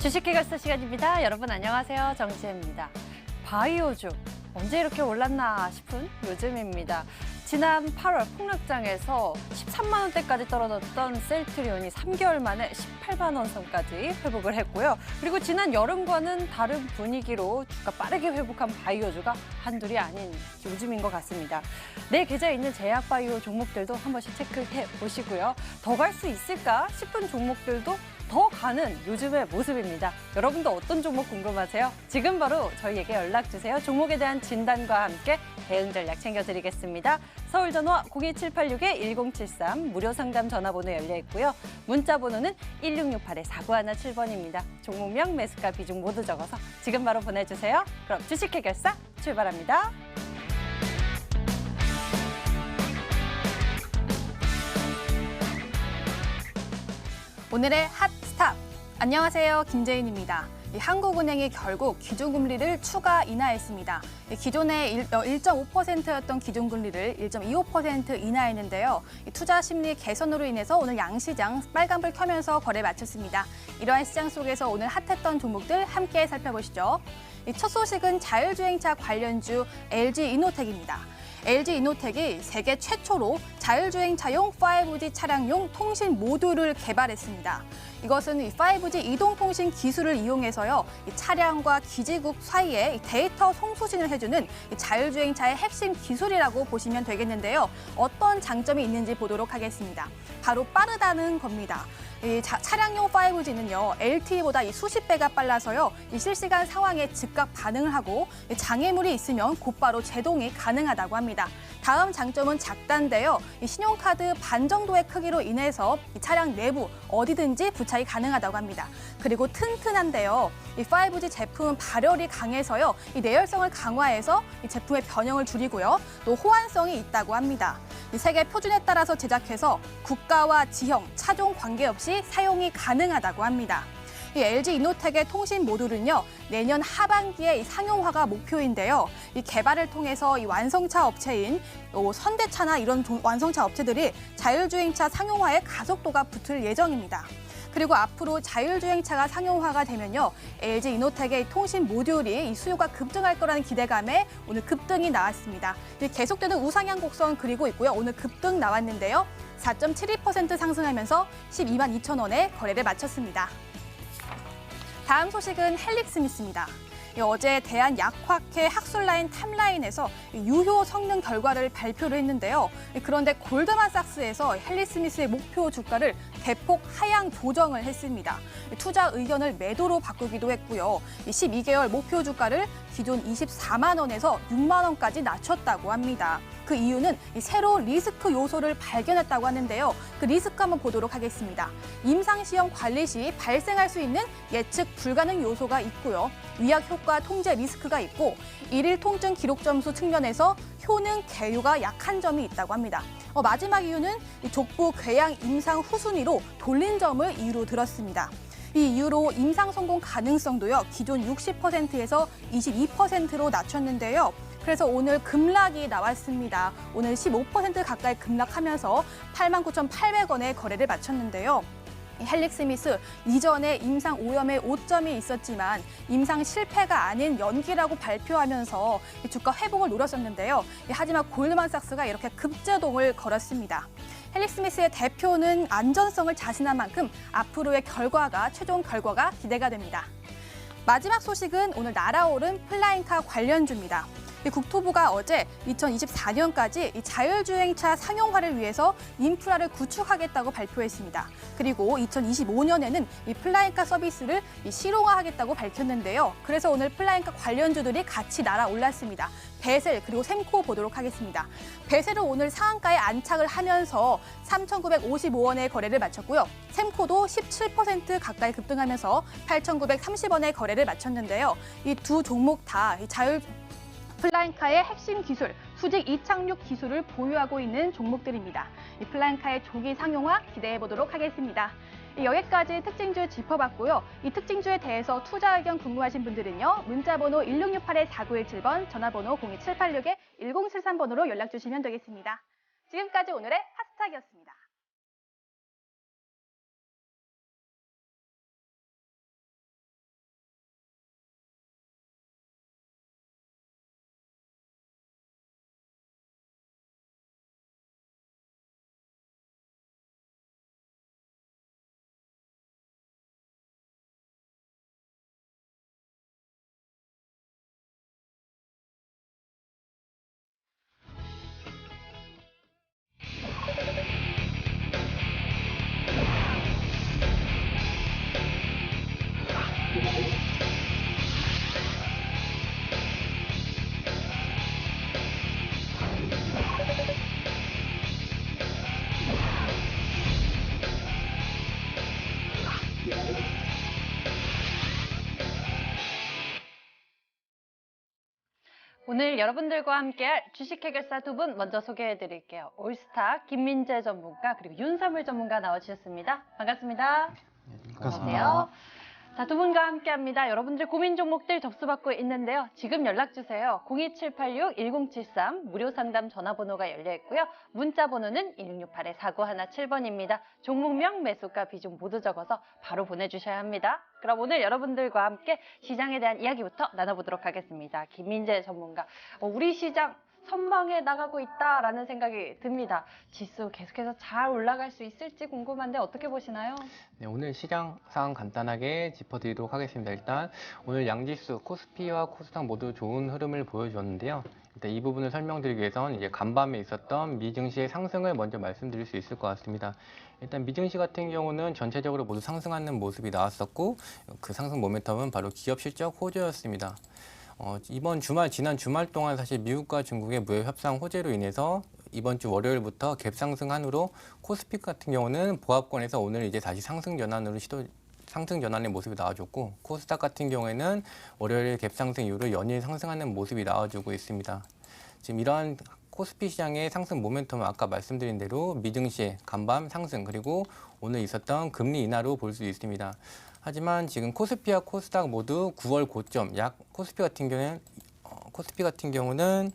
주식회결사 시간입니다. 여러분 안녕하세요. 정지혜입니다. 바이오주 언제 이렇게 올랐나 싶은 요즘입니다. 지난 8월 폭락장에서 13만 원대까지 떨어졌던 셀트리온이 3개월 만에 18만 원 선까지 회복을 했고요. 그리고 지난 여름과는 다른 분위기로 주가 빠르게 회복한 바이오주가 한둘이 아닌 요즘인 것 같습니다. 내 계좌에 있는 제약 바이오 종목들도 한 번씩 체크해 보시고요. 더 갈 수 있을까 싶은 종목들도 더 가는 요즘의 모습입니다. 여러분도 어떤 종목 궁금하세요? 지금 바로 저희에게 연락 주세요. 종목에 대한 진단과 함께 대응 전략 챙겨드리겠습니다. 서울 전화 02786-1073 무료 상담 전화번호 열려 있고요. 문자 번호는 1668-4917번입니다. 종목명, 매수가, 비중 모두 적어서 지금 바로 보내주세요. 그럼 주식 해결사 출발합니다. 오늘의 핫스탑! 안녕하세요. 김재인입니다. 한국은행이 결국 기준금리를 추가 인하했습니다. 기존에 1.5%였던 기준금리를 1.25% 인하했는데요. 투자 심리 개선으로 인해서 오늘 양시장 빨간불 켜면서 거래 마쳤습니다. 이러한 시장 속에서 오늘 핫했던 종목들 함께 살펴보시죠. 첫 소식은 자율주행차 관련주 LG이노텍입니다. LG이노텍이 세계 최초로 자율주행차용 5G 차량용 통신 모듈을 개발했습니다. 이것은 5G 이동통신 기술을 이용해서요, 차량과 기지국 사이에 데이터 송수신을 해주는 자율주행차의 핵심 기술이라고 보시면 되겠는데요. 어떤 장점이 있는지 보도록 하겠습니다. 바로 빠르다는 겁니다. 차량용 5G는요, LTE보다 수십 배가 빨라서요, 실시간 상황에 즉각 반응을 하고 장애물이 있으면 곧바로 제동이 가능하다고 합니다. 다음 장점은 작다인데요. 신용카드 반 정도의 크기로 인해서 차량 내부 어디든지 부착이 가능하다고 합니다. 그리고 튼튼한데요. 5G 제품은 발열이 강해서요. 내열성을 강화해서 제품의 변형을 줄이고요. 또 호환성이 있다고 합니다. 세계 표준에 따라서 제작해서 국가와 지형, 차종 관계없이 사용이 가능하다고 합니다. LG이노텍의 통신 모듈은요, 내년 하반기에 상용화가 목표인데요. 이 개발을 통해서 이 완성차 업체인 현대차나 이런 완성차 업체들이 자율주행차 상용화에 가속도가 붙을 예정입니다. 그리고 앞으로 자율주행차가 상용화가 되면요, LG이노텍의 통신 모듈이 수요가 급증할 거라는 기대감에 오늘 급등이 나왔습니다. 계속되는 우상향 곡선 그리고 있고요. 오늘 급등 나왔는데요. 4.72% 상승하면서 12만 2천 원에 거래를 마쳤습니다. 다음 소식은 헬릭스미스입니다. 어제 대한약화회 학술라인 탑라인에서 유효 성능 결과를 발표를 했는데요. 그런데 골드만삭스에서 헬릭스미스의 목표 주가를 대폭 하향 조정을 했습니다. 투자 의견을 매도로 바꾸기도 했고요. 12개월 목표 주가를 기존 24만 원에서 6만 원까지 낮췄다고 합니다. 그 이유는 새로 리스크 요소를 발견했다고 하는데요. 그 리스크 한번 보도록 하겠습니다. 임상시험 관리 시 발생할 수 있는 예측 불가능 요소가 있고요. 위약 효과 통제 리스크가 있고 일일 통증 기록 점수 측면에서 효능 개요가 약한 점이 있다고 합니다. 마지막 이유는 족부 궤양 임상 후순위로 돌린 점을 이유로 들었습니다. 이 이유로 임상 성공 가능성도요, 기존 60%에서 22%로 낮췄는데요. 그래서 오늘 급락이 나왔습니다. 오늘 15% 가까이 급락하면서 89,800원에 거래를 마쳤는데요. 헬릭스미스 이전에 임상 오염에 오점이 있었지만 임상 실패가 아닌 연기라고 발표하면서 주가 회복을 노렸었는데요. 하지만 골드만삭스가 이렇게 급제동을 걸었습니다. 헬릭스미스의 대표는 안전성을 자신한 만큼 앞으로의 최종 결과가 기대가 됩니다. 마지막 소식은 오늘 날아오른 플라잉카 관련주입니다. 국토부가 어제 2024년까지 자율주행차 상용화를 위해서 인프라를 구축하겠다고 발표했습니다. 그리고 2025년에는 이 플라잉카 서비스를 실용화하겠다고 밝혔는데요. 그래서 오늘 플라잉카 관련주들이 같이 날아올랐습니다. 베셀 그리고 샘코 보도록 하겠습니다. 베셀은 오늘 상한가에 안착을 하면서 3,955원에 거래를 마쳤고요. 샘코도 17% 가까이 급등하면서 8,930원에 거래를 마쳤는데요. 이 두 종목 다 플라잉카의 핵심 기술, 수직 이착륙 기술을 보유하고 있는 종목들입니다. 이 플라잉카의 조기 상용화 기대해 보도록 하겠습니다. 여기까지 특징주 짚어봤고요. 이 특징주에 대해서 투자 의견 궁금하신 분들은요, 문자번호 1668-4917번, 전화번호 02786-1073번으로 연락 주시면 되겠습니다. 지금까지 오늘의 핫스탁이었습니다. 오늘 여러분들과 함께할 주식 해결사 두 분 먼저 소개해드릴게요. 올스타 김민재 전문가 그리고 윤삼을 전문가 나와주셨습니다. 반갑습니다. 안녕하세요. 자, 두 분과 함께합니다. 여러분들 고민 종목들 접수받고 있는데요. 지금 연락주세요. 02786-1073 무료 상담 전화번호가 열려있고요. 문자 번호는 1668-4917번입니다. 종목명, 매수가, 비중 모두 적어서 바로 보내주셔야 합니다. 그럼 오늘 여러분들과 함께 시장에 대한 이야기부터 나눠보도록 하겠습니다. 김민재 전문가, 우리 시장 선방해 나가고 있다라는 생각이 듭니다. 지수 계속해서 잘 올라갈 수 있을지 궁금한데 어떻게 보시나요? 네, 오늘 시장 상황 간단하게 짚어드리도록 하겠습니다. 일단 오늘 양지수, 코스피와 코스닥 모두 좋은 흐름을 보여줬는데요. 일단 이 부분을 설명드리기 위해서는 이제 간밤에 있었던 미증시의 상승을 먼저 말씀드릴 수 있을 것 같습니다. 일단 미증시 같은 경우는 전체적으로 모두 상승하는 모습이 나왔었고 그 상승 모멘텀은 바로 기업 실적 호조였습니다. 이번 주말, 지난 주말 동안 사실 미국과 중국의 무역 협상 호재로 인해서 이번 주 월요일부터 갭 상승한으로 코스피 같은 경우는 보합권에서 오늘 이제 다시 상승 전환의 모습이 나와줬고 코스닥 같은 경우에는 월요일 갭 상승 이후로 연일 상승하는 모습이 나와주고 있습니다. 지금 이러한 코스피 시장의 상승 모멘텀은 아까 말씀드린 대로 미증시의 간밤 상승 그리고 오늘 있었던 금리 인하로 볼 수 있습니다. 하지만 지금 코스피와 코스닥 모두 9월 고점, 코스피 같은 경우는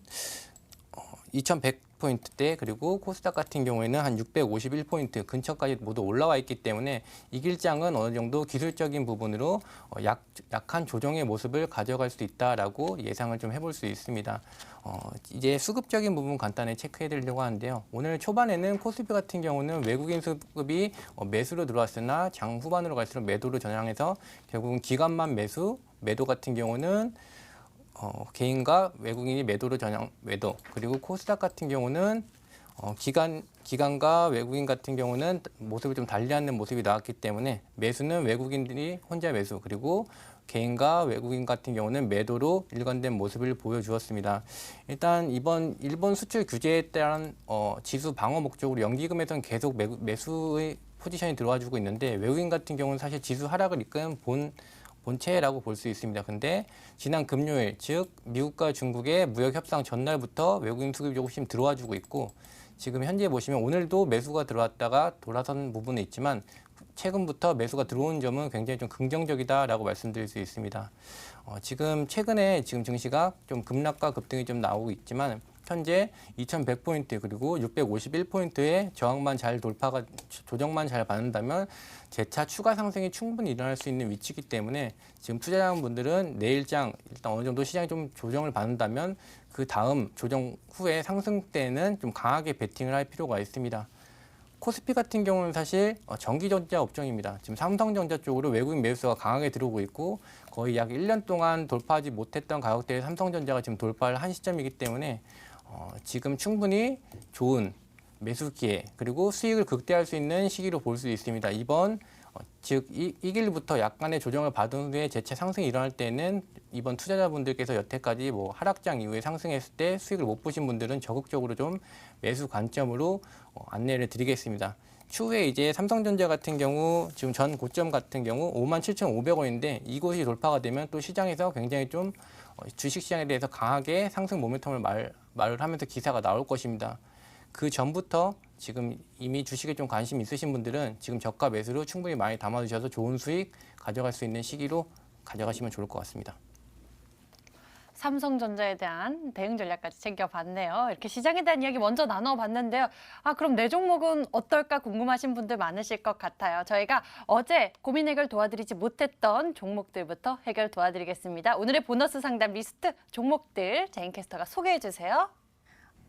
2100포인트대 그리고 코스닥 같은 경우에는 한 651포인트 근처까지 모두 올라와 있기 때문에 이 길장은 어느 정도 기술적인 부분으로 약한 조정의 모습을 가져갈 수 있다라고 예상을 좀 해볼 수 있습니다. 이제 수급적인 부분 간단히 체크해 드리려고 하는데요. 오늘 초반에는 코스피 같은 경우는 외국인 수급이 매수로 들어왔으나 장 후반으로 갈수록 매도로 전향해서 결국은 기관만 매도 같은 경우는 개인과 외국인이 매도로 매도 그리고 코스닥 같은 경우는 기관과 외국인 같은 경우는 모습을 좀 달리하는 모습이 나왔기 때문에 매수는 외국인들이 혼자 매수 그리고 개인과 외국인 같은 경우는 매도로 일관된 모습을 보여주었습니다. 일단 이번 일본 수출 규제에 따른 지수 방어 목적으로 연기금에서는 계속 매수의 포지션이 들어와주고 있는데 외국인 같은 경우는 사실 지수 하락을 이끈 본체라고 볼 수 있습니다. 근데 지난 금요일, 즉 미국과 중국의 무역 협상 전날부터 외국인 수급이 조금씩 들어와주고 있고 지금 현재 보시면 오늘도 매수가 들어왔다가 돌아선 부분은 있지만 최근부터 매수가 들어온 점은 굉장히 좀 긍정적이다라고 말씀드릴 수 있습니다. 지금 최근에 증시가 좀 급락과 급등이 좀 나오고 있지만 현재 2100포인트 그리고 651포인트의 저항만 잘 조정만 잘 받는다면 재차 추가 상승이 충분히 일어날 수 있는 위치이기 때문에 지금 투자자분들은 내일장 일단 어느 정도 시장이 좀 조정을 받는다면 그 다음 조정 후에 상승 때는 좀 강하게 베팅을 할 필요가 있습니다. 코스피 같은 경우는 사실 전기전자 업종입니다. 지금 삼성전자 쪽으로 외국인 매수가 강하게 들어오고 있고 거의 약 1년 동안 돌파하지 못했던 가격대에 삼성전자가 지금 돌파를 한 시점이기 때문에 지금 충분히 좋은 매수 기회 그리고 수익을 극대화할 수 있는 시기로 볼 수 있습니다. 즉 이 길부터 약간의 조정을 받은 후에 재차 상승이 일어날 때는 이번 투자자분들께서 여태까지 하락장 이후에 상승했을 때 수익을 못 보신 분들은 적극적으로 좀 매수 관점으로 안내를 드리겠습니다. 추후에 이제 삼성전자 같은 경우 지금 전 고점 같은 경우 57,500원인데 이곳이 돌파가 되면 또 시장에서 굉장히 좀 주식시장에 대해서 강하게 상승 모멘텀을 말을 하면서 기사가 나올 것입니다. 그 전부터 지금 이미 주식에 좀 관심 있으신 분들은 지금 저가 매수로 충분히 많이 담아두셔서 좋은 수익 가져갈 수 있는 시기로 가져가시면 좋을 것 같습니다. 삼성전자에 대한 대응 전략까지 챙겨봤네요. 이렇게 시장에 대한 이야기 먼저 나눠봤는데요. 그럼 내 종목은 어떨까 궁금하신 분들 많으실 것 같아요. 저희가 어제 고민 해결 도와드리지 못했던 종목들부터 해결 도와드리겠습니다. 오늘의 보너스 상담 리스트 종목들 제인캐스터가 소개해 주세요.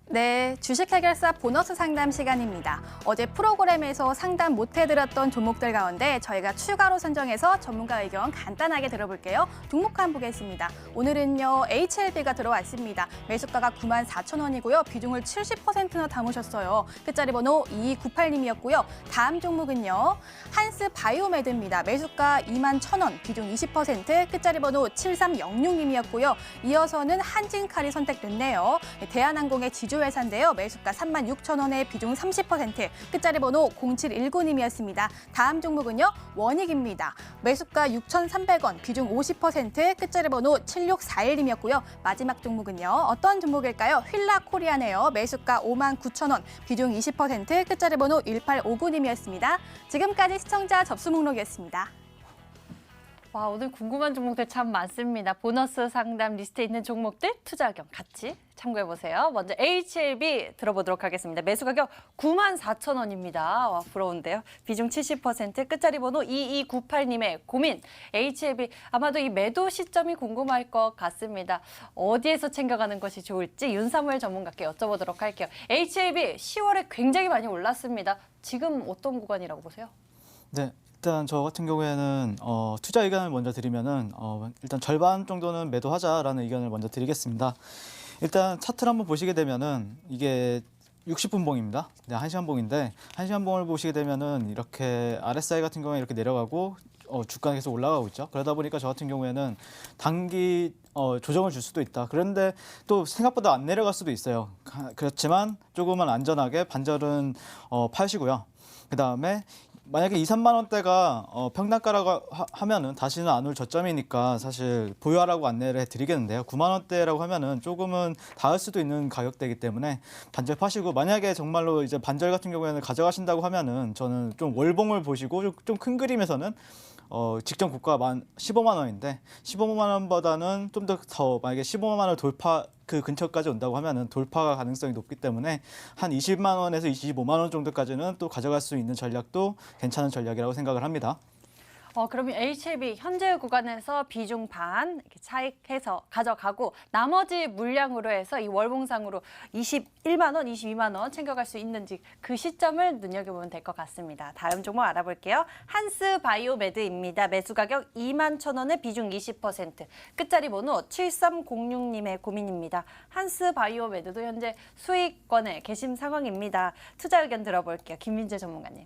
네, 주식 해결사 보너스 상담 시간입니다. 어제 프로그램에서 상담 못 해드렸던 종목들 가운데 저희가 추가로 선정해서 전문가 의견 간단하게 들어볼게요. 종목한 보겠습니다. 오늘은요, HLB가 들어왔습니다. 매수가가 94,000원이고요. 비중을 70%나 담으셨어요. 끝자리 번호 2298님이었고요. 다음 종목은요, 한스 바이오메드입니다. 매수가 21,000원, 비중 20%, 끝자리 번호 7306님이었고요. 이어서는 한진칼이 선택됐네요. 대한항공의 지주 제주회사인데요. 매수가 36,000원에 비중 30%, 끝자리 번호 0719님이었습니다. 다음 종목은요, 원익입니다. 매수가 6,300원, 비중 50%, 끝자리 번호 7641님이었고요. 마지막 종목은요, 어떤 종목일까요? 휠라코리아네요. 매수가 59,000원, 비중 20%, 끝자리 번호 1859님이었습니다. 지금까지 시청자 접수 목록이었습니다. 와, 오늘 궁금한 종목들 참 많습니다. 보너스 상담 리스트에 있는 종목들 투자 의견 같이 참고해보세요. 먼저 HLB 들어보도록 하겠습니다. 매수 가격 94,000원입니다. 와, 부러운데요. 비중 70%, 끝자리 번호 2298님의 고민. HLB 아마도 이 매도 시점이 궁금할 것 같습니다. 어디에서 챙겨가는 것이 좋을지 윤사무엘 전문가께 여쭤보도록 할게요. HLB 10월에 굉장히 많이 올랐습니다. 지금 어떤 구간이라고 보세요? 네, 일단 저 같은 경우에는 투자 의견을 먼저 드리면은 일단 절반 정도는 매도하자라는 의견을 먼저 드리겠습니다. 일단 차트를 한번 보시게 되면은 이게 60분봉입니다. 네, 1시간 봉인데 1시간 봉을 보시게 되면은 이렇게 RSI 같은 경우에 이렇게 내려가고 주가가 계속 올라가고 있죠. 그러다 보니까 저 같은 경우에는 단기 조정을 줄 수도 있다. 그런데 또 생각보다 안 내려갈 수도 있어요. 그렇지만 조금은 안전하게 반절은 파시고요. 그다음에 만약에 2, 3만 원대가 평단가라고 하면은 다시는 안 올 저점이니까 사실 보유하라고 안내를 해드리겠는데요. 9만 원대라고 하면은 조금은 닿을 수도 있는 가격대이기 때문에 반절 파시고, 만약에 정말로 이제 반절 같은 경우에는 가져가신다고 하면은 저는 좀 월봉을 보시고 좀 큰 그림에서는 직전 고가 15만 원인데 15만 원보다는 좀 더 만약에 15만 원을 돌파 그 근처까지 온다고 하면은 돌파 가능성이 높기 때문에 한 20만 원에서 25만 원 정도까지는 또 가져갈 수 있는 전략도 괜찮은 전략이라고 생각을 합니다. 그러면 HLB 현재 구간에서 비중 반 이렇게 차익해서 가져가고 나머지 물량으로 해서 이 월봉상으로 21만 원, 22만 원 챙겨갈 수 있는지 그 시점을 눈여겨보면 될 것 같습니다. 다음 종목 알아볼게요. 한스바이오메드입니다. 매수 가격 21,000원에 비중 20%, 끝자리 번호 7306님의 고민입니다. 한스바이오메드도 현재 수익권에 계신 상황입니다. 투자 의견 들어볼게요. 김민재 전문가님.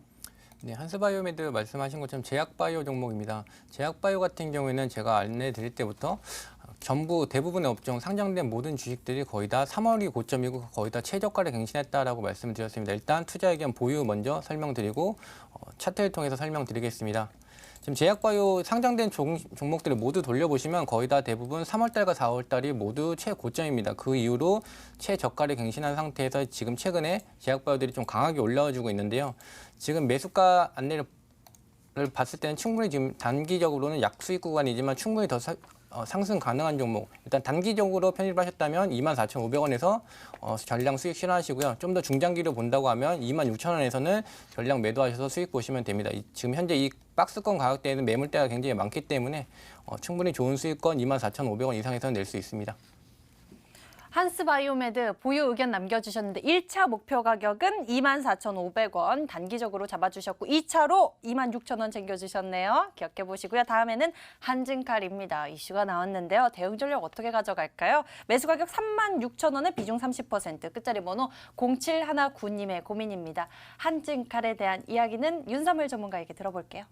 네, 한스바이오메드 말씀하신 것처럼 제약바이오 종목입니다. 제약바이오 같은 경우에는 제가 안내 드릴 때부터 전부 대부분의 업종 상장된 모든 주식들이 거의 다 3월이 고점이고 거의 다 최저가를 갱신했다라고 말씀드렸습니다. 일단 투자 의견 보유 먼저 설명드리고 차트를 통해서 설명드리겠습니다. 지금 제약바이오 상장된 종목들을 모두 돌려보시면 거의 다 대부분 3월달과 4월달이 모두 최고점입니다. 그 이후로 최저가를 갱신한 상태에서 지금 최근에 제약바이오들이 좀 강하게 올라와주고 있는데요. 지금 매수가 안내를 봤을 때는 충분히 지금 단기적으로는 약수익 구간이지만 충분히 더 상승 가능한 종목. 일단 단기적으로 편입하셨다면 24,500원에서 전량 수익 실현하시고요. 좀 더 중장기로 본다고 하면 26,000원에서는 전량 매도하셔서 수익 보시면 됩니다. 지금 현재 이 박스권 가격대에는 매물대가 굉장히 많기 때문에 충분히 좋은 수익권 24,500원 이상에서는 낼 수 있습니다. 한스바이오메드 보유 의견 남겨주셨는데 1차 목표 가격은 24,500원 단기적으로 잡아주셨고 2차로 26,000원 챙겨주셨네요. 기억해 보시고요. 다음에는 한진칼입니다. 이슈가 나왔는데요. 대응 전략 어떻게 가져갈까요? 매수 가격 36,000원에 비중 30%, 끝자리 번호 0719님의 고민입니다. 한진칼에 대한 이야기는 윤사무엘 전문가에게 들어볼게요.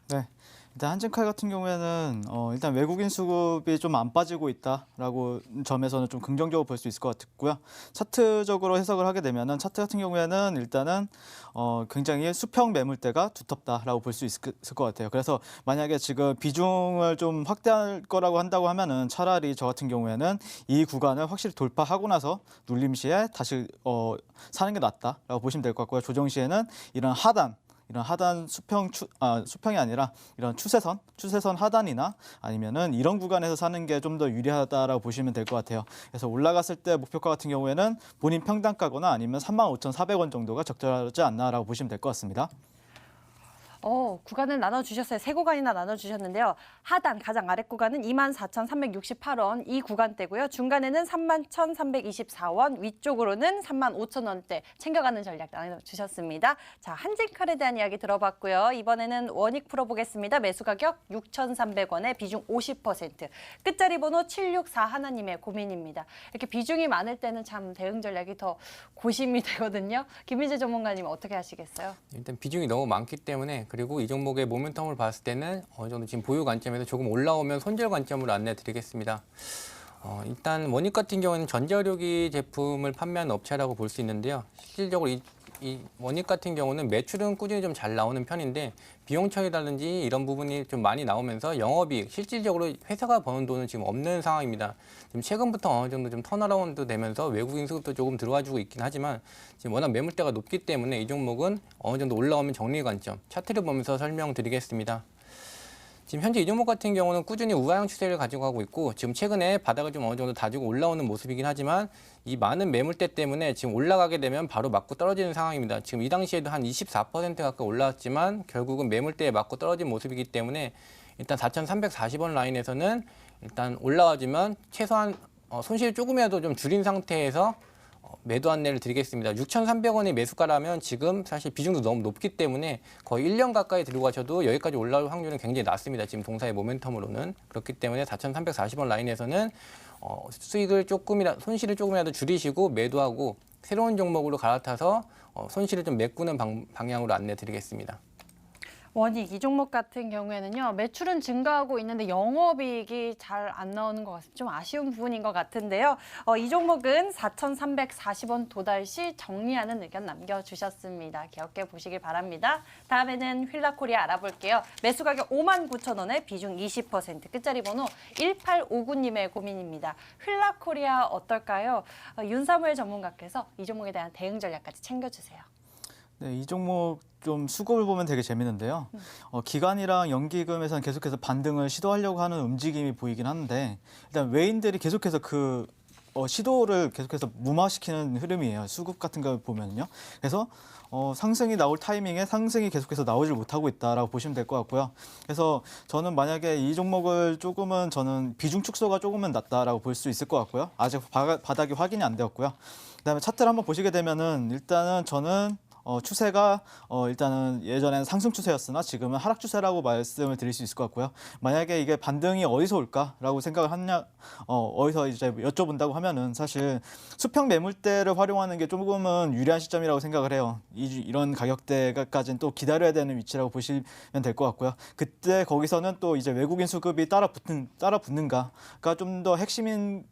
네. 일단 한진칼 같은 경우에는 일단 외국인 수급이 좀 안 빠지고 있다라고 점에서는 좀 긍정적으로 볼 수 있을 것 같고요. 차트적으로 해석을 하게 되면은 차트 같은 경우에는 일단은 굉장히 수평 매물대가 두텁다라고 볼 수 있을 것 같아요. 그래서 만약에 지금 비중을 좀 확대할 거라고 한다고 하면은 차라리 저 같은 경우에는 이 구간을 확실히 돌파하고 나서 눌림 시에 다시 사는 게 낫다라고 보시면 될 것 같고요. 조정 시에는 이런 하단 수평이 아니라 이런 추세선 하단이나 아니면은 이런 구간에서 사는 게 좀 더 유리하다라고 보시면 될 것 같아요. 그래서 올라갔을 때 목표가 같은 경우에는 본인 평단가거나 아니면 35,400원 정도가 적절하지 않나라고 보시면 될 것 같습니다. 구간을 나눠주셨어요. 세 구간이나 나눠주셨는데요. 하단 가장 아래 구간은 24,368원 이 구간대고요. 중간에는 31,324원, 위쪽으로는 35,000원대 챙겨가는 전략 나눠주셨습니다. 자, 한진칼에 대한 이야기 들어봤고요. 이번에는 원익 풀어보겠습니다. 매수 가격 6,300원에 비중 50%, 끝자리 번호 764 하나님의 고민입니다. 이렇게 비중이 많을 때는 참 대응 전략이 더 고심이 되거든요. 김민재 전문가님 어떻게 하시겠어요? 일단 비중이 너무 많기 때문에, 그리고 이 종목의 모멘텀을 봤을 때는 어느 정도 지금 보유 관점에서 조금 올라오면 손절 관점으로 안내 드리겠습니다. 일단 원익 같은 경우는 전자의료기 제품을 판매하는 업체라고 볼 수 있는데요. 실질적으로 이 원익 같은 경우는 매출은 꾸준히 좀 잘 나오는 편인데 비용 처리라든지 이런 부분이 좀 많이 나오면서 영업이익, 실질적으로 회사가 버는 돈은 지금 없는 상황입니다. 지금 최근부터 어느 정도 좀 턴어라운드 되면서 외국인 수급도 조금 들어와주고 있긴 하지만 지금 워낙 매물대가 높기 때문에 이 종목은 어느 정도 올라오면 정리 관점, 차트를 보면서 설명드리겠습니다. 지금 현재 이 종목 같은 경우는 꾸준히 우하형 추세를 가지고 가고 있고 지금 최근에 바닥을 좀 어느 정도 다지고 올라오는 모습이긴 하지만 이 많은 매물대 때문에 지금 올라가게 되면 바로 맞고 떨어지는 상황입니다. 지금 이 당시에도 한 24% 가까이 올라왔지만 결국은 매물대에 맞고 떨어진 모습이기 때문에 일단 4,340원 라인에서는 일단 올라가지만 최소한 손실을 조금이라도 좀 줄인 상태에서 매도 안내를 드리겠습니다. 6,300원이 매수가라면 지금 사실 비중도 너무 높기 때문에 거의 1년 가까이 들고 가셔도 여기까지 올라올 확률은 굉장히 낮습니다. 지금 동사의 모멘텀으로는. 그렇기 때문에 4,340원 라인에서는 수익을 손실을 조금이라도 줄이시고 매도하고 새로운 종목으로 갈아타서 손실을 좀 메꾸는 방향으로 안내 드리겠습니다. 원익 이 종목 같은 경우에는요, 매출은 증가하고 있는데 영업이익이 잘 안 나오는 것 같습니다. 좀 아쉬운 부분인 것 같은데요. 이 종목은 4,340원 도달 시 정리하는 의견 남겨주셨습니다. 기억해 보시길 바랍니다. 다음에는 휠라코리아 알아볼게요. 매수 가격 59,000원에 비중 20%, 끝자리 번호 1859님의 고민입니다. 휠라코리아 어떨까요? 윤사무엘 전문가께서 이 종목에 대한 대응 전략까지 챙겨주세요. 네, 이 종목 좀 수급을 보면 되게 재밌는데요. 기관이랑 연기금에서는 계속해서 반등을 시도하려고 하는 움직임이 보이긴 하는데 일단 외인들이 계속해서 시도를 계속해서 무마시키는 흐름이에요. 수급 같은 거 보면요. 그래서 상승이 나올 타이밍에 상승이 계속해서 나오질 못하고 있다라고 보시면 될 것 같고요. 그래서 저는 만약에 이 종목을 저는 비중 축소가 조금은 낮다라고 볼 수 있을 것 같고요. 아직 바닥이 확인이 안 되었고요. 그다음에 차트를 한번 보시게 되면은 일단은 저는 추세가 일단은 예전에는 상승 추세였으나 지금은 하락 추세라고 말씀을 드릴 수 있을 것 같고요. 만약에 이게 반등이 어디서 올까라고 생각을 하냐, 어디서 이제 여쭤본다고 하면은 사실 수평 매물대를 활용하는 게 조금은 유리한 시점이라고 생각을 해요. 이런 가격대까지는 또 기다려야 되는 위치라고 보시면 될 것 같고요. 그때 거기서는 또 이제 외국인 수급이 따라붙는가가 좀 더 핵심이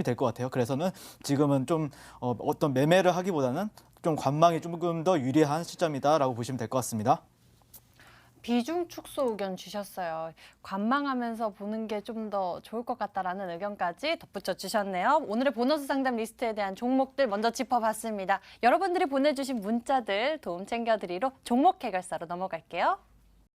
될 것 같아요. 그래서는 지금은 좀 어떤 매매를 하기보다는 좀 관망이 조금 더 유리한 시점이다라고 보시면 될 것 같습니다. 비중 축소 의견 주셨어요. 관망하면서 보는 게 좀 더 좋을 것 같다라는 의견까지 덧붙여 주셨네요. 오늘의 보너스 상담 리스트에 대한 종목들 먼저 짚어봤습니다. 여러분들이 보내주신 문자들 도움 챙겨드리러 종목 해결사로 넘어갈게요.